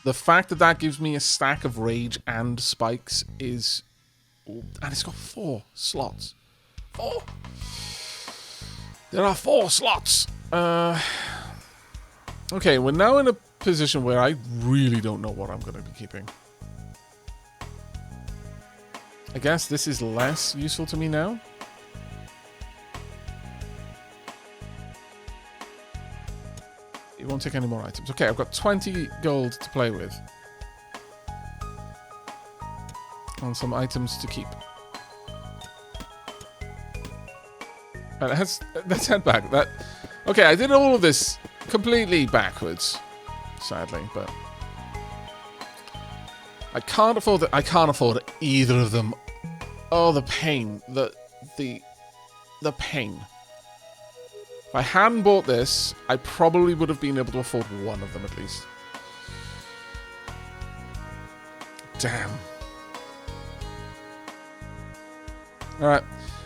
The fact that that gives me a stack of rage and spikes is... And it's got 4 slots. 4! There are 4 slots! Okay, we're now in a position where I really don't know what I'm going to be keeping. I guess this is less useful to me now. It won't take any more items. Okay, I've got 20 gold to play with. And some items to keep. Right, let's head back. Okay, I did all of this completely backwards, sadly, but I can't afford either of them. Oh, the pain. The pain. If I hadn't bought this, I probably would have been able to afford one of them at least. Damn. Alright.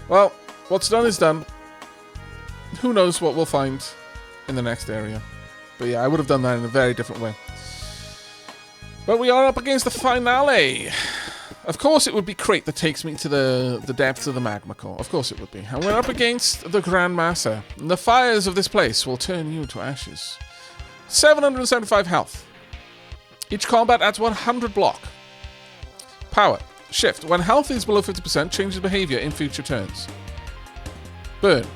Well, what's done is done. who knows what we'll find in the next area. But yeah, I would have done that in a very different way. But we are up against the finale. Of course it would be Crate that takes me to the depths of the magma core. Of course it would be. And we're up against the Grandmaster. The fires of this place will turn you to ashes. 775 health. Each combat adds 100 block. Power. Shift. When health is below 50%, changes behavior in future turns. Burn.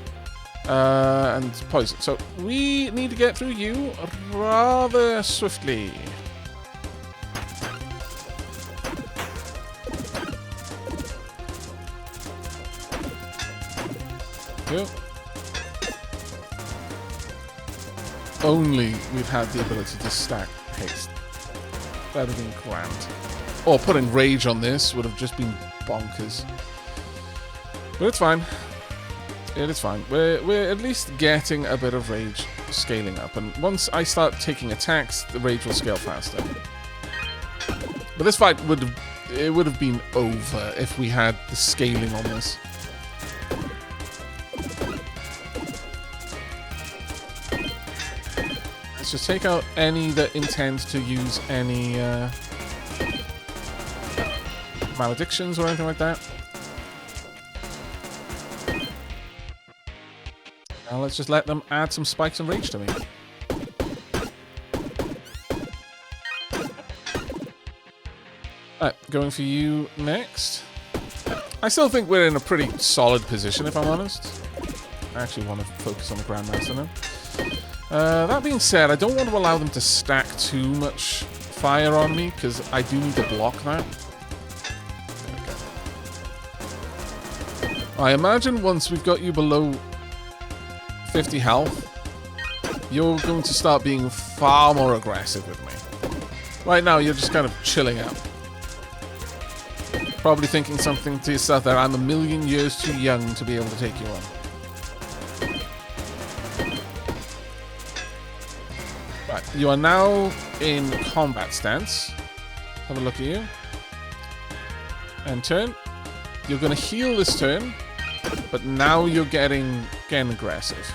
And poison. So we need to get through you rather swiftly. Yep. Only we've had the ability to stack haste. That would have been grand. Or putting rage on this would have just been bonkers. But it's fine. It is fine. We're at least getting a bit of rage scaling up. And once I start taking attacks, the rage will scale faster. But this fight would have been over if we had the scaling on this. Let's just take out any that intend to use any maledictions or anything like that. Now let's just let them add some spikes and rage to me. Alright, going for you next. I still think we're in a pretty solid position, if I'm honest. I actually want to focus on the Grandmaster now. That being said, I don't want to allow them to stack too much fire on me, because I do need to block that. I imagine once we've got you below 50 health, you're going to start being far more aggressive with me. Right now, you're just kind of chilling out. Probably thinking something to yourself there, I'm a million years too young to be able to take you on. Right, you are now in combat stance. Have a look at you. And turn. You're going to heal this turn, but now you're getting aggressive.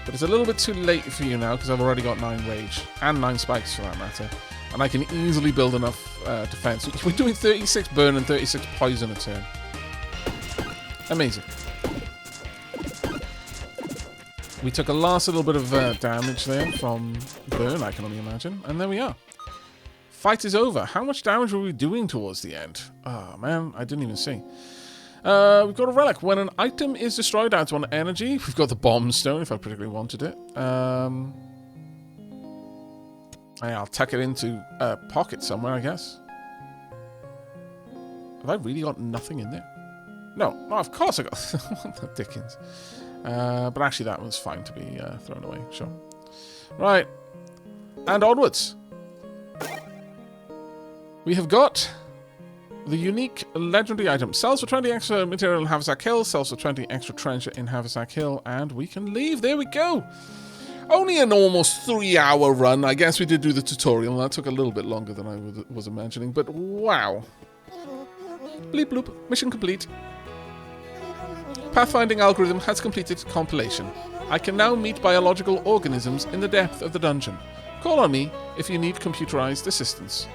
But it's a little bit too late for you now because I've already got 9 rage and 9 spikes for that matter. And I can easily build enough defense. We're doing 36 burn and 36 poison a turn. Amazing. We took a last little bit of damage there from burn, I can only imagine. And there we are. Fight is over. How much damage were we doing towards the end? Oh, man, I didn't even see. We've got a relic. When an item is destroyed, adds 1 energy. We've got the bomb stone, if I particularly wanted it. I'll tuck it into a pocket somewhere, I guess. Have I really got nothing in there? No, of course I got... What the dickens? But actually, that was fine to be thrown away, sure. Right. And onwards. We have got the unique legendary item. Sells for 20 extra material in Haversack Hill. Sells for 20 extra treasure in Haversack Hill. And we can leave. There we go. Only an almost 3-hour run. I guess we did do the tutorial. That took a little bit longer than I was imagining. But wow. Bleep bloop. Mission complete. Pathfinding algorithm has completed compilation. I can now meet biological organisms in the depth of the dungeon. Call on me if you need computerized assistance.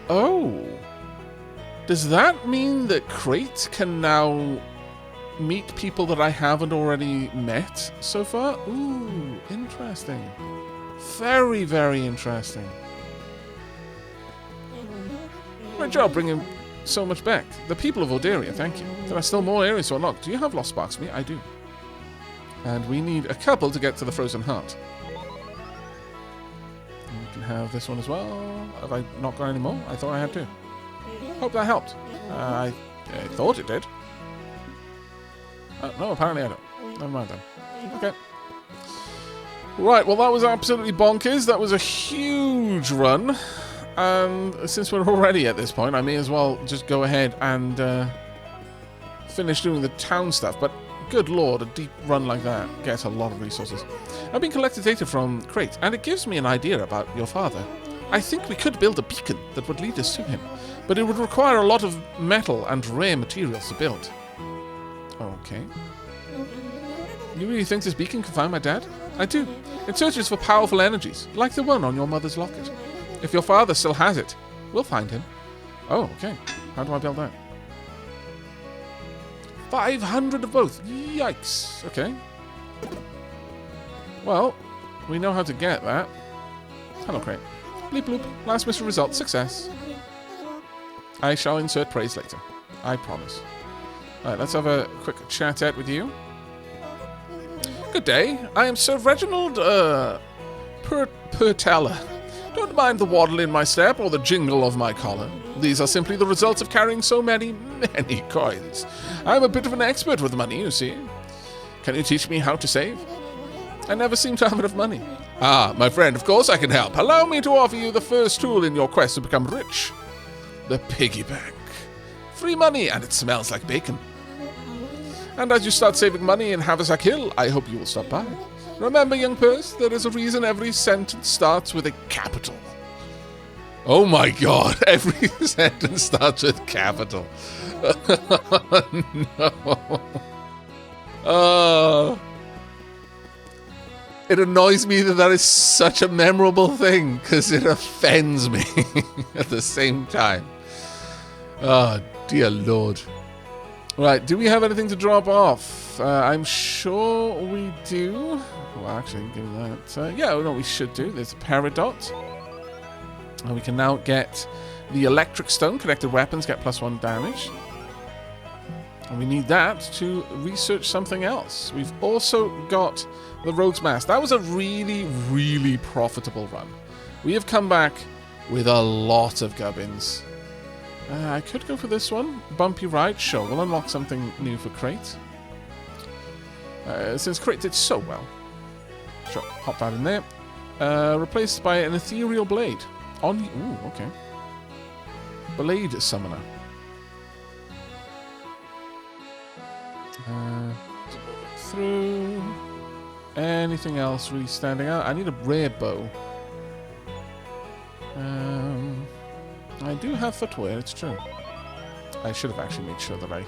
Oh. Does that mean that Crate can now meet people that I haven't already met so far? Ooh, interesting. Very, very interesting. Great job bringing so much back. The people of Oderia, thank you. There are still more areas to unlock. Do you have lost sparks for me? I do. And we need a couple to get to the Frozen Heart. And we can have this one as well. Have I not got any more? I thought I had two. Hope that helped. I thought it did. No, apparently I don't. Never mind then. Okay. Right, well that was absolutely bonkers. That was a huge run. And since we're already at this point, I may as well just go ahead and finish doing the town stuff. But good lord, a deep run like that gets a lot of resources. I've been collecting data from Crate, and it gives me an idea about your father. I think we could build a beacon that would lead us to him, but it would require a lot of metal and rare materials to build. Okay. You really think this beacon can find my dad? I do. It searches for powerful energies, like the one on your mother's locket. If your father still has it, we'll find him. Oh, okay. How do I build that? 500 of both. Yikes. Okay. Well, we know how to get that. Hello, Crate. Bleep bloop. Last mission result. Success. I shall insert praise later. I promise. Alright, let's have a quick chat-out with you. Good day. I am Sir Reginald, Pertella. Don't mind the waddle in my step or the jingle of my collar. These are simply the results of carrying so many coins. I'm a bit of an expert with money, you see. Can you teach me how to save? I never seem to have enough money. Ah, my friend, of course I can help. Allow me to offer you the first tool in your quest to become rich. The piggy bank. Free money, and it smells like bacon. And as you start saving money in Aavak Hill, I hope you will stop by. Remember, young purse, there is a reason every sentence starts with a capital. Oh my god, every sentence starts with capital. No. It annoys me that is such a memorable thing, because it offends me at the same time. Oh, dear lord. Right, do we have anything to drop off? I'm sure we do. Well, actually, give me that. Yeah, no, we should do. There's a Peridot. And we can now get the Electric Stone. Connected weapons get +1 damage. And we need that to research something else. We've also got the Rogue's Mask. That was a really, really profitable run. We have come back with a lot of gubbins. I could go for this one. Bumpy Ride. Sure, we'll unlock something new for Crate. Since Crate did so well. Sure, pop that in there. Replaced by an Ethereal Blade. Ooh, okay. Blade Summoner. Through. Anything else really standing out? I need a rare bow. I do have footwear, it's true. I should have actually made sure that I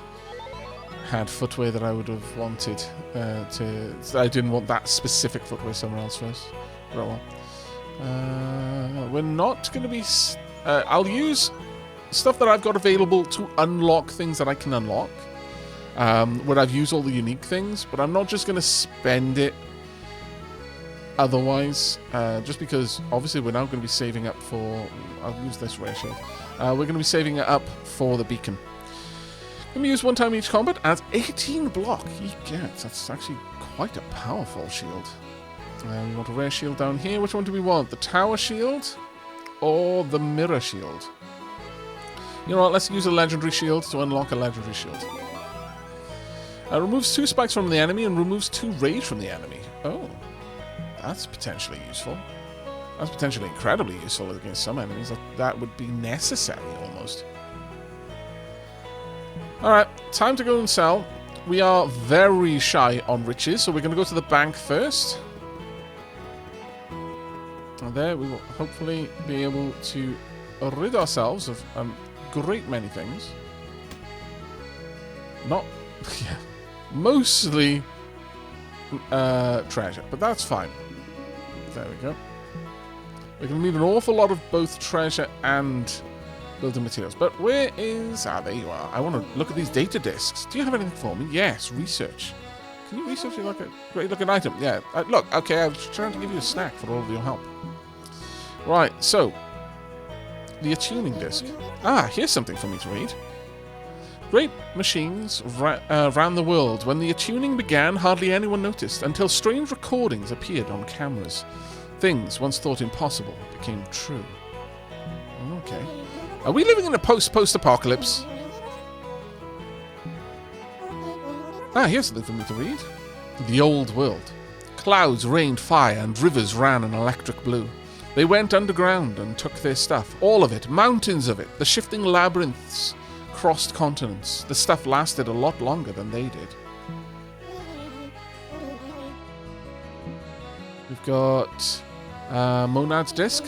had footwear that I would have wanted I didn't want that specific footwear somewhere else first. But well. We're not going to be... I'll use stuff that I've got available to unlock things that I can unlock. Where I've used all the unique things, but I'm not just going to spend it otherwise, just because obviously we're now going to be saving up for... I'll use this rare shield. We're going to be saving it up for the beacon. Going to use one time each combat, adds 18 block. Egad, that's actually quite a powerful shield. We want a rare shield down here. Which one do we want? The tower shield or the mirror shield? You know what, let's use a legendary shield to unlock a legendary shield. Removes 2 spikes from the enemy and removes 2 rage from the enemy. Oh, that's potentially useful. That's potentially incredibly useful against some enemies. That would be necessary, almost. Alright, time to go and sell. We are very shy on riches, so we're going to go to the bank first. And there we will hopefully be able to rid ourselves of a great many things. Not... yeah. Mostly treasure, but that's fine. There we go. We're going to need an awful lot of both treasure and building materials. But where is... Ah, there you are. I want to look at these data discs. Do you have anything for me? Yes, research. Can you research like a great looking item? Yeah. Look, okay, I was trying to give you a snack for all of your help. Right, so... the attuning disc. Ah, here's something for me to read. Great machines ran the world. When the attuning began, hardly anyone noticed, until strange recordings appeared on cameras. Things once thought impossible became true. Okay. Are we living in a post-apocalypse? Ah, here's something for me to read. The old world. Clouds rained fire and rivers ran an electric blue. They went underground and took their stuff. All of it. Mountains of it. The shifting labyrinths crossed continents. The stuff lasted a lot longer than they did. We've got Monad's disc.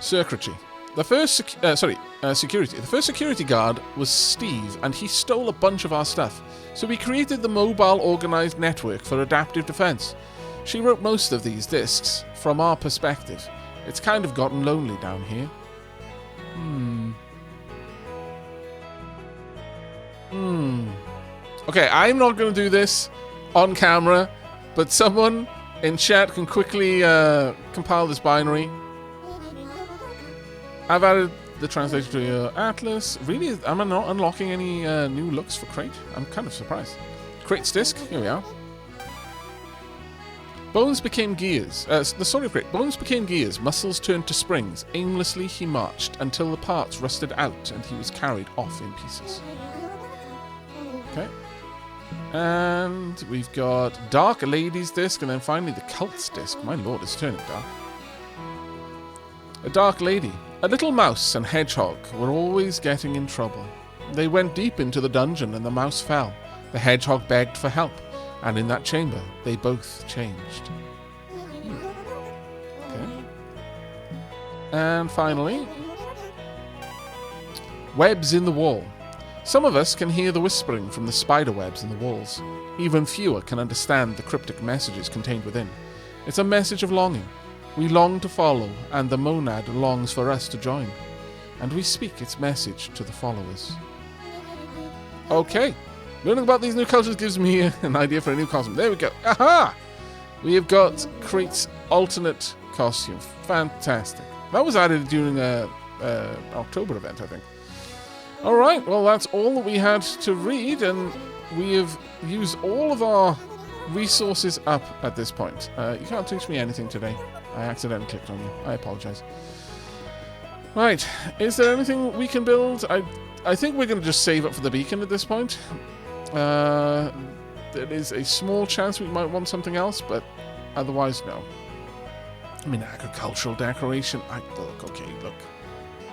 Circuitry. The first security. The first security guard was Steve, and he stole a bunch of our stuff. So we created the Mobile Organized Network for Adaptive Defense. She wrote most of these discs from our perspective. It's kind of gotten lonely down here. Okay, I'm not going to do this on camera, but someone in chat can quickly compile this binary. I've added the translation to your atlas. Really, am I not unlocking any new looks for Crate? I'm kind of surprised. Crate's disc, here we are. Bones became gears. The story of Crate. Bones became gears, muscles turned to springs. Aimlessly he marched until the parts rusted out and he was carried off in pieces. Okay. And we've got Dark Lady's disc, and then finally the Cult's disc. My lord, it's turning dark. A Dark Lady. A little mouse and hedgehog were always getting in trouble. They went deep into the dungeon and the mouse fell. The hedgehog begged for help, and in that chamber they both changed. Okay. And finally, webs in the wall. Some of us can hear the whispering from the spider webs in the walls. Even fewer can understand the cryptic messages contained within. It's a message of longing. We long to follow, and the monad longs for us to join. And we speak its message to the followers. Okay. Learning about these new cultures gives me an idea for a new costume. There we go. Aha! We have got Crate's alternate costume. Fantastic. That was added during an October event, I think. Alright, well that's all that we had to read, and we have used all of our resources up at this point. You can't teach me anything today. I accidentally clicked on you. I apologize. Right, is there anything we can build? I think we're going to just save up for the beacon at this point. There is a small chance we might want something else, but otherwise, no. I mean, agricultural decoration. Look.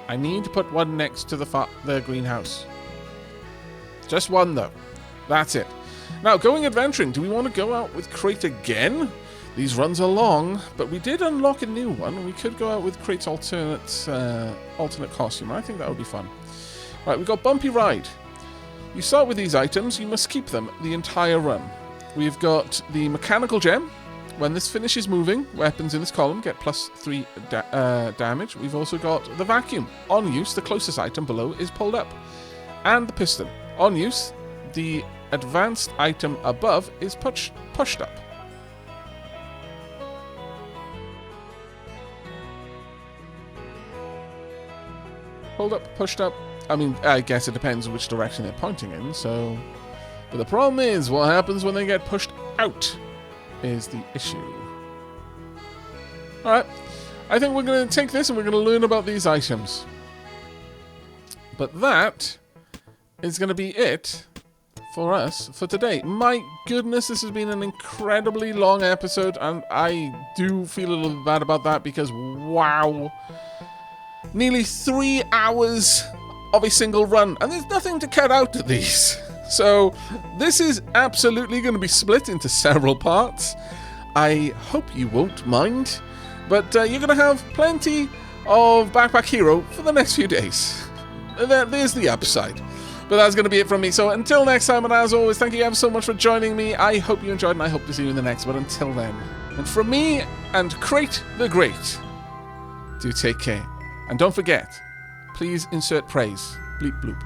I need to put one next to the greenhouse. Just one, though. That's it. Now, going adventuring. Do we want to go out with Crate again? These runs are long, but we did unlock a new one. We could go out with Crate's alternate costume. I think that would be fun. Right, we've got Bumpy Ride. You start with these items. You must keep them the entire run. We've got the Mechanical Gem. When this finishes moving, weapons in this column get +3 damage. We've also got the Vacuum. On use, the closest item below is pulled up. And the Piston. On use, the advanced item above is pushed up. Pulled up, pushed up. I mean, I guess it depends which direction they're pointing in, so... But the problem is, what happens when they get pushed out is the issue. Alright, I think we're going to take this and we're going to learn about these items. But that is going to be it for us for today. My goodness, this has been an incredibly long episode, and I do feel a little bad about that because, wow, nearly 3 hours of a single run, and there's nothing to cut out of these. So this is absolutely going to be split into several parts. I hope you won't mind, but you're going to have plenty of Backpack Hero for the next few days. There's the upside. But that's going to be it from me. So until next time, and as always, thank you ever so much for joining me. I hope you enjoyed, and I hope to see you in the next one. Until then, and from me and Crate the Great, do take care. And don't forget, please insert praise. Bleep bloop.